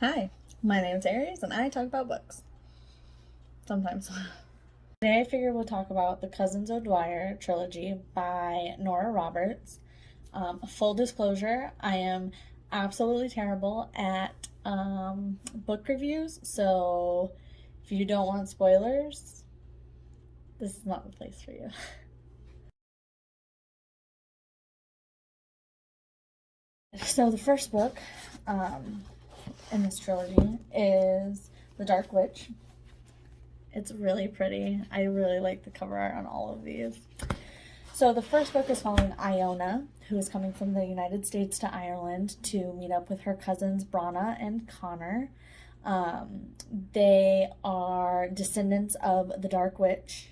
Hi, my name's Aries and I talk about books. Sometimes. Today I figure we'll talk about the Cousins O'Dwyer trilogy by Nora Roberts. Full disclosure, I am absolutely terrible at book reviews, so if you don't want spoilers, this is not the place for you. So the first book in this trilogy is The Dark Witch. It's really pretty. I really like the cover art on all of these. So the first book is following Iona, who is coming from the United States to Ireland to meet up with her cousins Brana and Connor. They are descendants of the Dark Witch.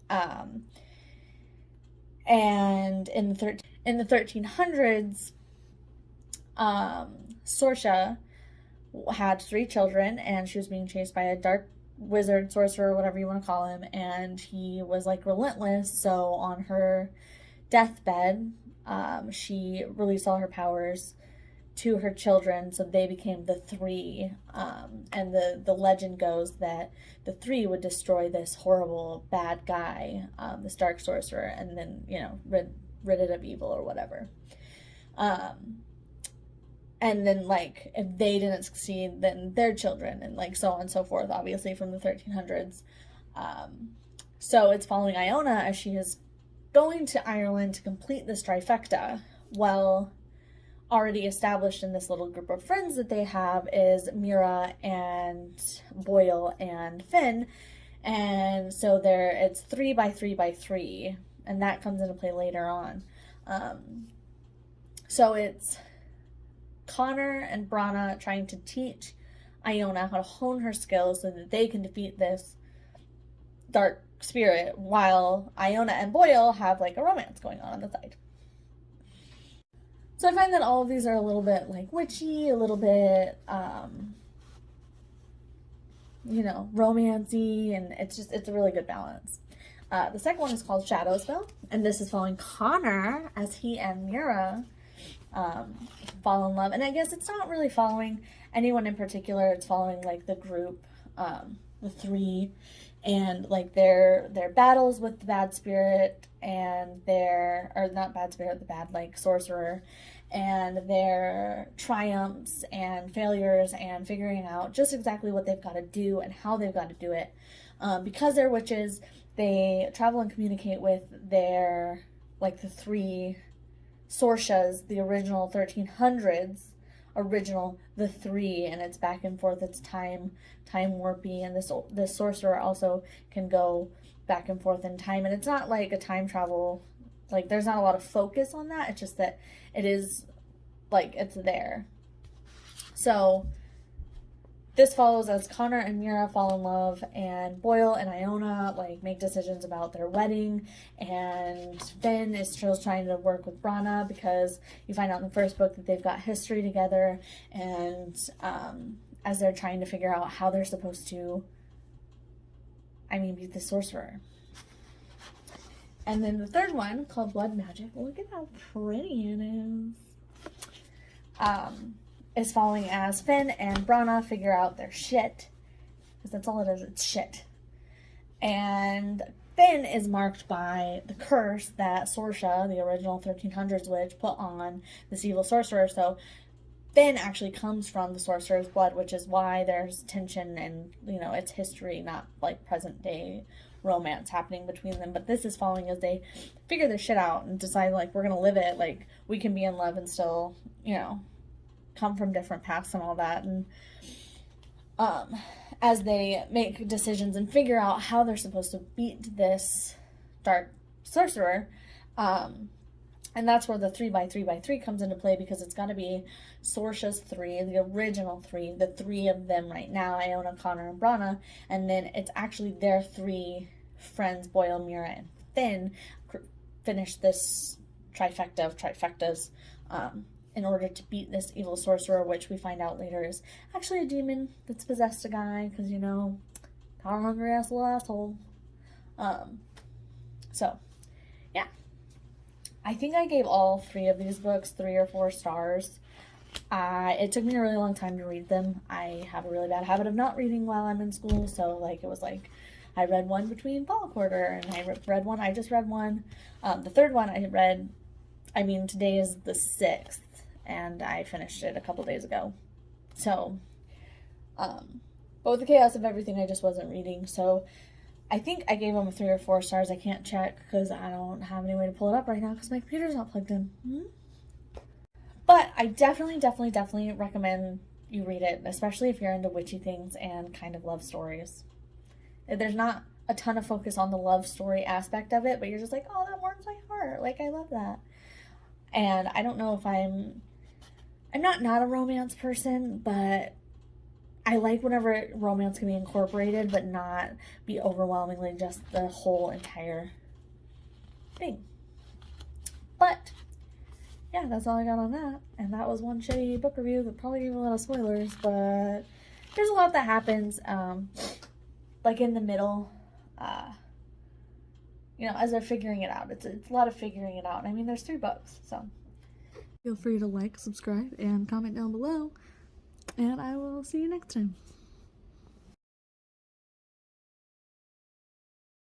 And in the 1300s, Sorsha had 3 children, and she was being chased by a dark wizard, sorcerer, whatever you want to call him, and he was like relentless. So on her deathbed, she released all her powers to her children, so they became the 3. And the legend goes that the 3 would destroy this horrible bad guy, this dark sorcerer, and then rid it of evil or whatever. And then like if they didn't succeed, then their children, and like so on and so forth, obviously from the 1300s. So it's following Iona as she is going to Ireland to complete this trifecta. Well, already established in this little group of friends that they have is Mira and Boyle and Finn, and so it's 3 by 3 by 3, and that comes into play later on. So it's Connor and Brana trying to teach Iona how to hone her skills so that they can defeat this dark spirit, while Iona and Boyle have like a romance going on the side. So I find that all of these are a little bit like witchy, a little bit romancy, and it's a really good balance. The second one is called Shadowspell, and this is following Connor as he and Mira fall in love. And I guess it's not really following anyone in particular. It's following like the group, the 3, and like their battles with the bad spirit and not bad spirit, the bad like sorcerer, and their triumphs and failures, and figuring out just exactly what they've got to do and how they've got to do it. Because they're witches, they travel and communicate with the 3 Sorshas, the original 1300s, the 3, and it's back and forth. It's time warpy, and this sorcerer also can go back and forth in time, and it's not like a time travel. Like there's not a lot of focus on that. It's just that it is like it's there. So this follows as Connor and Mira fall in love, and Boyle and Iona like make decisions about their wedding, and Finn is still trying to work with Brana because you find out in the first book that they've got history together, and as they're trying to figure out how they're supposed to beat the sorcerer. And then the third one, called Blood Magic, look at how pretty it is following as Finn and Brana figure out their shit, because that's all it is, it's shit. And Finn is marked by the curse that Sorsha, the original 1300s witch, put on this evil sorcerer. So Finn actually comes from the sorcerer's blood, which is why there's tension and, it's history, not like present day romance happening between them. But this is following as they figure their shit out and decide like we're gonna live it, like we can be in love and still, come from different paths and all that. And as they make decisions and figure out how they're supposed to beat this dark sorcerer, and that's where the 3 by 3 by 3 comes into play, because it's got to be Sorsha's 3, the original 3, the 3 of them right now, Iona, Connor, and Brana, and then it's actually their 3 friends, Boyle, Mira, and Finn, finish this trifecta of trifectas in order to beat this evil sorcerer, which we find out later is actually a demon that's possessed a guy, because, power hungry ass little asshole. So, yeah. I think I gave all 3 of these books 3 or 4 stars. It took me a really long time to read them. I have a really bad habit of not reading while I'm in school, so like it was like I read one between fall quarter, and I read one. I just read one. The third one I read. I mean, today is the 6th, and I finished it a couple days ago. So, both the chaos of everything I just wasn't reading. So, I think I gave them 3 or 4 stars. I can't check because I don't have any way to pull it up right now because my computer's not plugged in. But I definitely recommend you read it, especially if you're into witchy things and kind of love stories. There's not a ton of focus on the love story aspect of it, but you're just like, oh, that warms my heart. Like, I love that. And I don't know if I'm not a romance person, but I like whenever romance can be incorporated, but not be overwhelmingly just the whole entire thing. But yeah, that's all I got on that. And that was one shitty book review that probably gave a lot of spoilers, but there's a lot that happens, like in the middle, as they're figuring it out. It's a lot of figuring it out. I mean, there's 3 books, so. Feel free to like, subscribe, and comment down below, and I will see you next time.